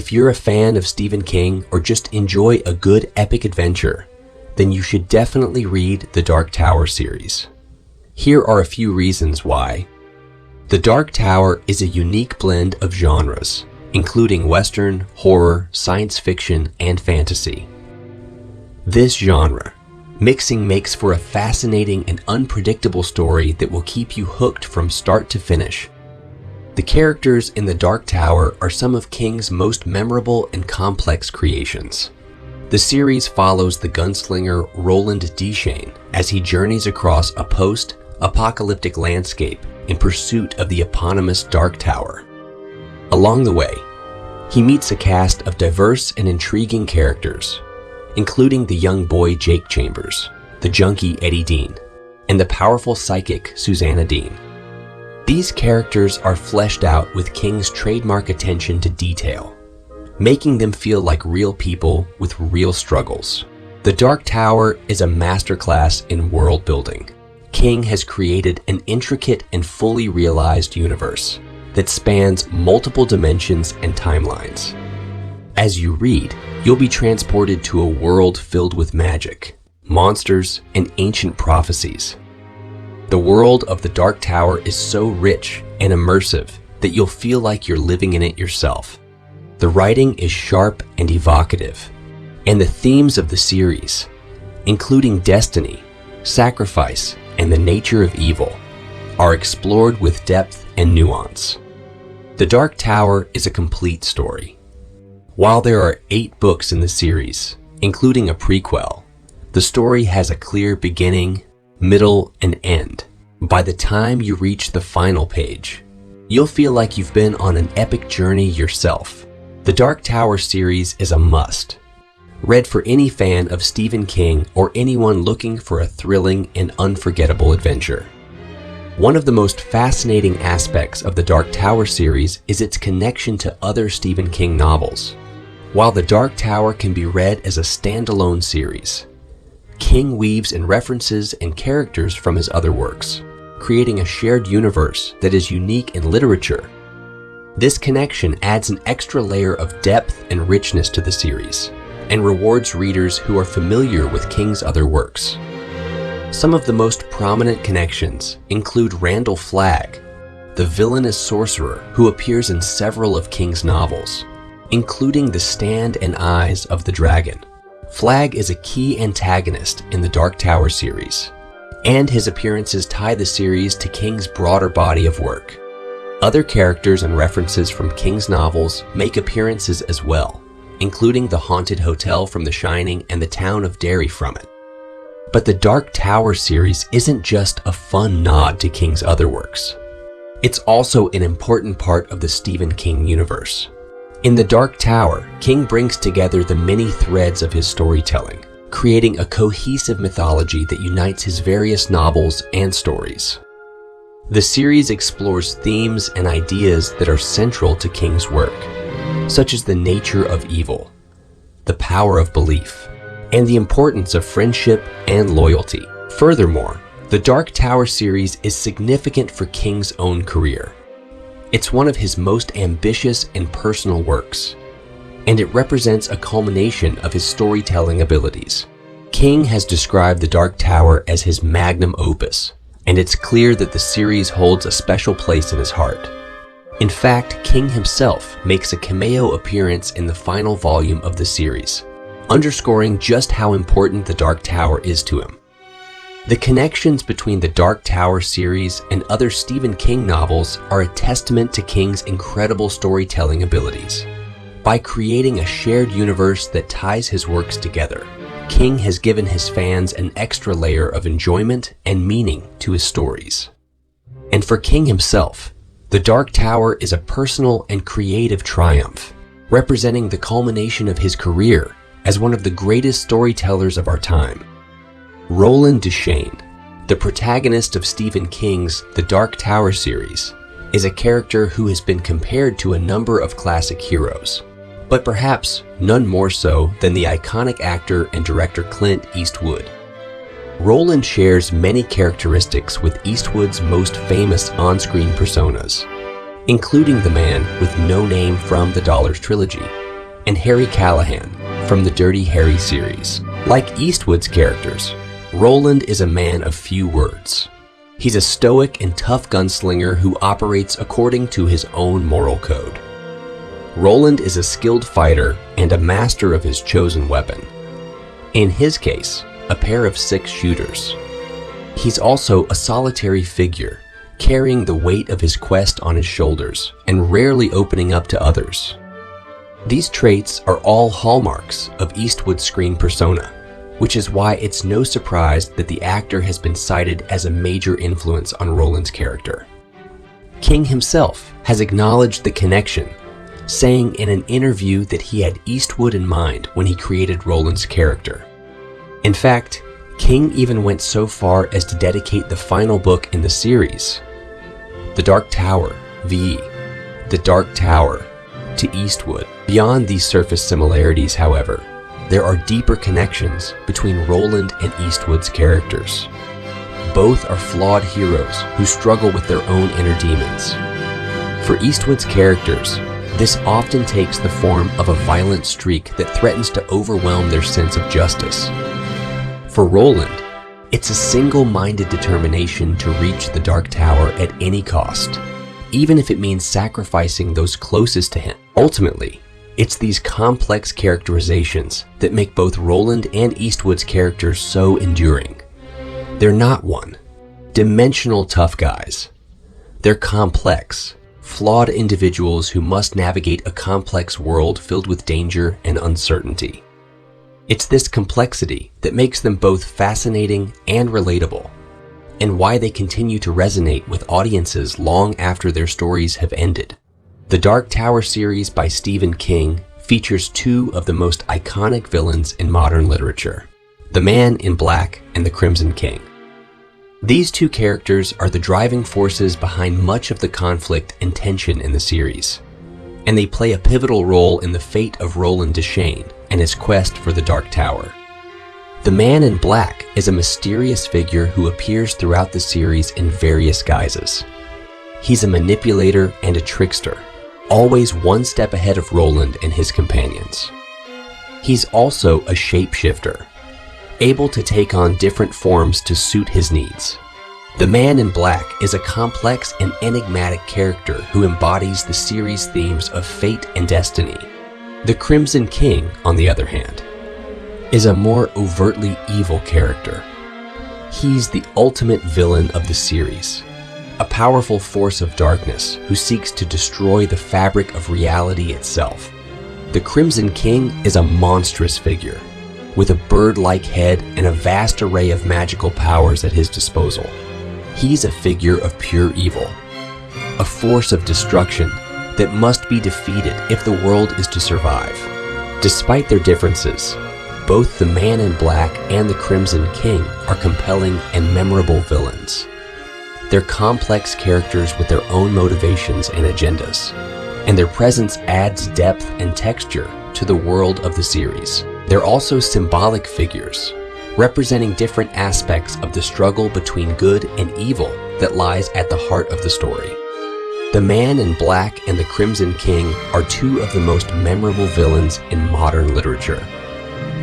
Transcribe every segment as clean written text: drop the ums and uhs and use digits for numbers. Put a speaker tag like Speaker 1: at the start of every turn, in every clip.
Speaker 1: If you're a fan of Stephen King or just enjoy a good epic adventure, then you should definitely read the Dark Tower series. Here are a few reasons why. The Dark Tower is a unique blend of genres, including Western, horror, science fiction, and fantasy. This genre mixing makes for a fascinating and unpredictable story that will keep you hooked from start to finish. The characters in the Dark Tower are some of King's most memorable and complex creations. The series follows the gunslinger Roland Deschain as he journeys across a post-apocalyptic landscape in pursuit of the eponymous Dark Tower. Along the way, he meets a cast of diverse and intriguing characters, including the young boy Jake Chambers, the junkie Eddie Dean, and the powerful psychic Susanna Dean. These characters are fleshed out with King's trademark attention to detail, making them feel like real people with real struggles. The Dark Tower is a masterclass in world building. King has created an intricate and fully realized universe that spans multiple dimensions and timelines. As you read, you'll be transported to a world filled with magic, monsters, and ancient prophecies. The world of the Dark Tower is so rich and immersive that you'll feel like you're living in it yourself. The writing is sharp and evocative, and the themes of the series, including destiny, sacrifice, and the nature of evil, are explored with depth and nuance. The Dark Tower is a complete story. While there are 8 books in the series, including a prequel, the story has a clear beginning, middle, and end. By the time you reach the final page, you'll feel like you've been on an epic journey yourself. The Dark Tower series is a must, read for any fan of Stephen King or anyone looking for a thrilling and unforgettable adventure. One of the most fascinating aspects of the Dark Tower series is its connection to other Stephen King novels. While the Dark Tower can be read as a standalone series, King weaves in references and characters from his other works, creating a shared universe that is unique in literature. This connection adds an extra layer of depth and richness to the series, and rewards readers who are familiar with King's other works. Some of the most prominent connections include Randall Flagg, the villainous sorcerer who appears in several of King's novels, including The Stand and Eyes of the Dragon. Flagg is a key antagonist in the Dark Tower series, and his appearances tie the series to King's broader body of work. Other characters and references from King's novels make appearances as well, including the haunted hotel from The Shining and the town of Derry from it. But the Dark Tower series isn't just a fun nod to King's other works. It's also an important part of the Stephen King universe. In the Dark Tower, King brings together the many threads of his storytelling, creating a cohesive mythology that unites his various novels and stories. The series explores themes and ideas that are central to King's work, such as the nature of evil, the power of belief, and the importance of friendship and loyalty. Furthermore, the Dark Tower series is significant for King's own career. It's one of his most ambitious and personal works, and it represents a culmination of his storytelling abilities. King has described the Dark Tower as his magnum opus, and it's clear that the series holds a special place in his heart. In fact, King himself makes a cameo appearance in the final volume of the series, underscoring just how important the Dark Tower is to him. The connections between the Dark Tower series and other Stephen King novels are a testament to King's incredible storytelling abilities. By creating a shared universe that ties his works together, King has given his fans an extra layer of enjoyment and meaning to his stories. And for King himself, the Dark Tower is a personal and creative triumph, representing the culmination of his career as one of the greatest storytellers of our time. Roland Deschain, the protagonist of Stephen King's The Dark Tower series, is a character who has been compared to a number of classic heroes, but perhaps none more so than the iconic actor and director Clint Eastwood. Roland shares many characteristics with Eastwood's most famous on-screen personas, including the man with no name from the Dollars trilogy, and Harry Callahan from the Dirty Harry series. Like Eastwood's characters, Roland is a man of few words. He's a stoic and tough gunslinger who operates according to his own moral code. Roland is a skilled fighter and a master of his chosen weapon. In his case, a pair of 6 shooters. He's also a solitary figure, carrying the weight of his quest on his shoulders and rarely opening up to others. These traits are all hallmarks of Eastwood's screen persona, which is why it's no surprise that the actor has been cited as a major influence on Roland's character. King himself has acknowledged the connection, saying in an interview that he had Eastwood in mind when he created Roland's character. In fact, King even went so far as to dedicate the final book in the series, The Dark Tower, v. The Dark Tower, to Eastwood. Beyond these surface similarities, however, there are deeper connections between Roland and Eastwood's characters. Both are flawed heroes who struggle with their own inner demons. For Eastwood's characters, this often takes the form of a violent streak that threatens to overwhelm their sense of justice. For Roland, it's a single-minded determination to reach the Dark Tower at any cost, even if it means sacrificing those closest to him. Ultimately, it's these complex characterizations that make both Roland and Eastwood's characters so enduring. They're not one-dimensional tough guys. They're complex, flawed individuals who must navigate a complex world filled with danger and uncertainty. It's this complexity that makes them both fascinating and relatable, and why they continue to resonate with audiences long after their stories have ended. The Dark Tower series by Stephen King features 2 of the most iconic villains in modern literature, the Man in Black and the Crimson King. These 2 characters are the driving forces behind much of the conflict and tension in the series, and they play a pivotal role in the fate of Roland Deschain and his quest for the Dark Tower. The Man in Black is a mysterious figure who appears throughout the series in various guises. He's a manipulator and a trickster, always one step ahead of Roland and his companions. He's also a shapeshifter, able to take on different forms to suit his needs. The Man in Black is a complex and enigmatic character who embodies the series' themes of fate and destiny. The Crimson King, on the other hand, is a more overtly evil character. He's the ultimate villain of the series, a powerful force of darkness who seeks to destroy the fabric of reality itself. The Crimson King is a monstrous figure, with a bird-like head and a vast array of magical powers at his disposal. He's a figure of pure evil, a force of destruction that must be defeated if the world is to survive. Despite their differences, both the Man in Black and the Crimson King are compelling and memorable villains. They're complex characters with their own motivations and agendas, and their presence adds depth and texture to the world of the series. They're also symbolic figures, representing different aspects of the struggle between good and evil that lies at the heart of the story. The Man in Black and the Crimson King are 2 of the most memorable villains in modern literature.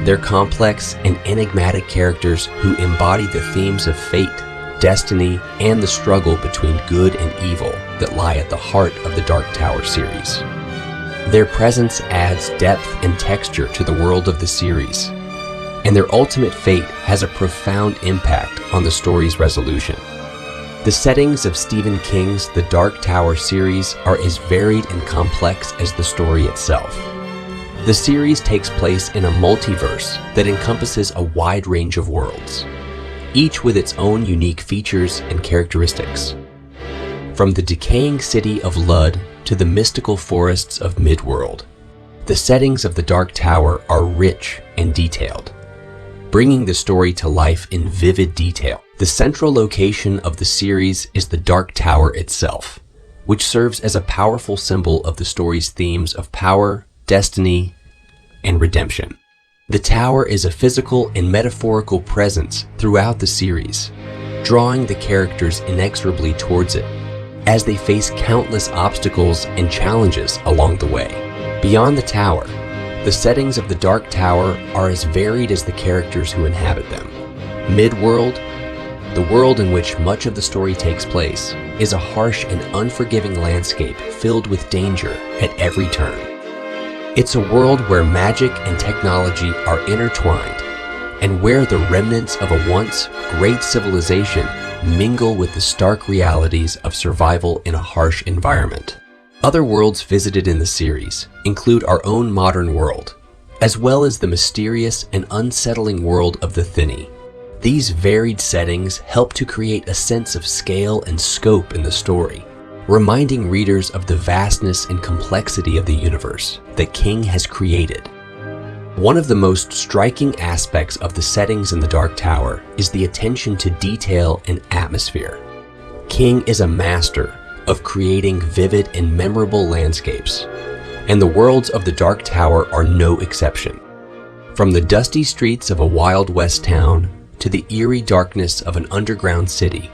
Speaker 1: They're complex and enigmatic characters who embody the themes of fate, destiny, and the struggle between good and evil that lie at the heart of the Dark Tower series. Their presence adds depth and texture to the world of the series, and their ultimate fate has a profound impact on the story's resolution. The settings of Stephen King's The Dark Tower series are as varied and complex as the story itself. The series takes place in a multiverse that encompasses a wide range of worlds, each with its own unique features and characteristics. From the decaying city of Lud to the mystical forests of Midworld, the settings of the Dark Tower are rich and detailed, bringing the story to life in vivid detail. The central location of the series is the Dark Tower itself, which serves as a powerful symbol of the story's themes of power, destiny, and redemption. The tower is a physical and metaphorical presence throughout the series, drawing the characters inexorably towards it as they face countless obstacles and challenges along the way. Beyond the tower, The settings of the Dark Tower are as varied as the characters who inhabit them. Midworld, the world in which much of the story takes place, is a harsh and unforgiving landscape filled with danger at every turn. It's a world where magic and technology are intertwined, and where the remnants of a once great civilization mingle with the stark realities of survival in a harsh environment. Other worlds visited in the series include our own modern world, as well as the mysterious and unsettling world of the Thinny. These varied settings help to create a sense of scale and scope in the story, reminding readers of the vastness and complexity of the universe that King has created. One of the most striking aspects of the settings in the Dark Tower is the attention to detail and atmosphere. King is a master of creating vivid and memorable landscapes, and the worlds of the Dark Tower are no exception. From the dusty streets of a Wild West town to the eerie darkness of an underground city,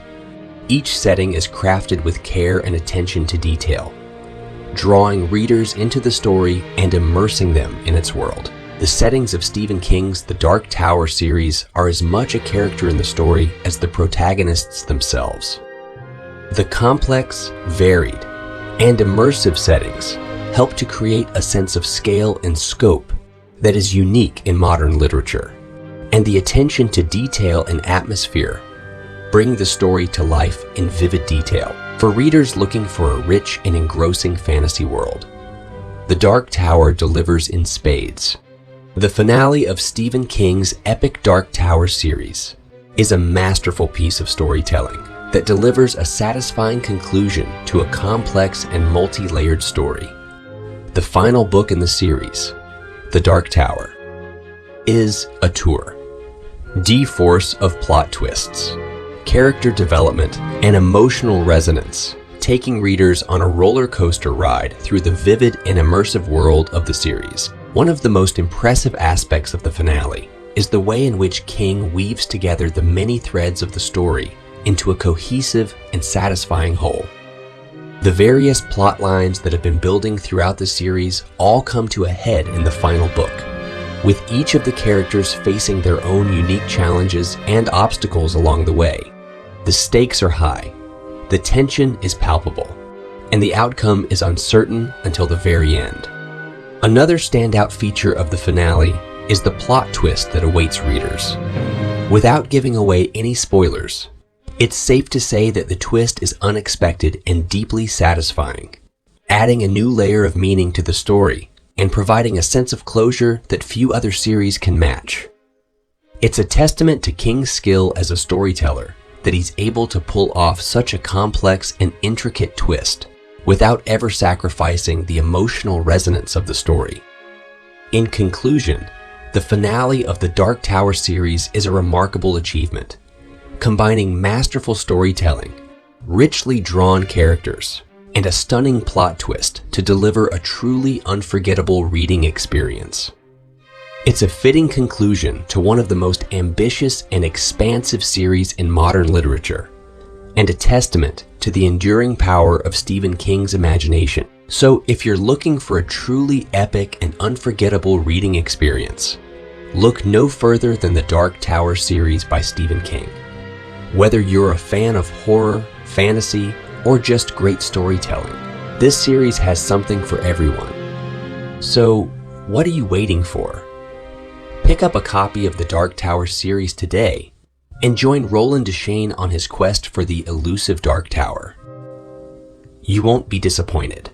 Speaker 1: each setting is crafted with care and attention to detail, drawing readers into the story and immersing them in its world. The settings of Stephen King's The Dark Tower series are as much a character in the story as the protagonists themselves. The complex, varied, and immersive settings help to create a sense of scale and scope that is unique in modern literature, and the attention to detail and atmosphere bring the story to life in vivid detail. For readers looking for a rich and engrossing fantasy world, The Dark Tower delivers in spades. The finale of Stephen King's epic Dark Tower series is a masterful piece of storytelling that delivers a satisfying conclusion to a complex and multi-layered story. The final book in the series, The Dark Tower, is a tour, de-force of plot twists, character development, and emotional resonance, taking readers on a roller coaster ride through the vivid and immersive world of the series. One of the most impressive aspects of the finale is the way in which King weaves together the many threads of the story into a cohesive and satisfying whole. The various plot lines that have been building throughout the series all come to a head in the final book, with each of the characters facing their own unique challenges and obstacles along the way. The stakes are high, the tension is palpable, and the outcome is uncertain until the very end. Another standout feature of the finale is the plot twist that awaits readers. Without giving away any spoilers, it's safe to say that the twist is unexpected and deeply satisfying, adding a new layer of meaning to the story and providing a sense of closure that few other series can match. It's a testament to King's skill as a storyteller that he's able to pull off such a complex and intricate twist without ever sacrificing the emotional resonance of the story. In conclusion, the finale of the Dark Tower series is a remarkable achievement, combining masterful storytelling, richly drawn characters, and a stunning plot twist to deliver a truly unforgettable reading experience. It's a fitting conclusion to one of the most ambitious and expansive series in modern literature, and a testament to the enduring power of Stephen King's imagination. So if you're looking for a truly epic and unforgettable reading experience, look no further than the Dark Tower series by Stephen King. Whether you're a fan of horror, fantasy, or just great storytelling, this series has something for everyone. So what are you waiting for? Pick up a copy of the Dark Tower series today and join Roland Deschain on his quest for the elusive Dark Tower. You won't be disappointed.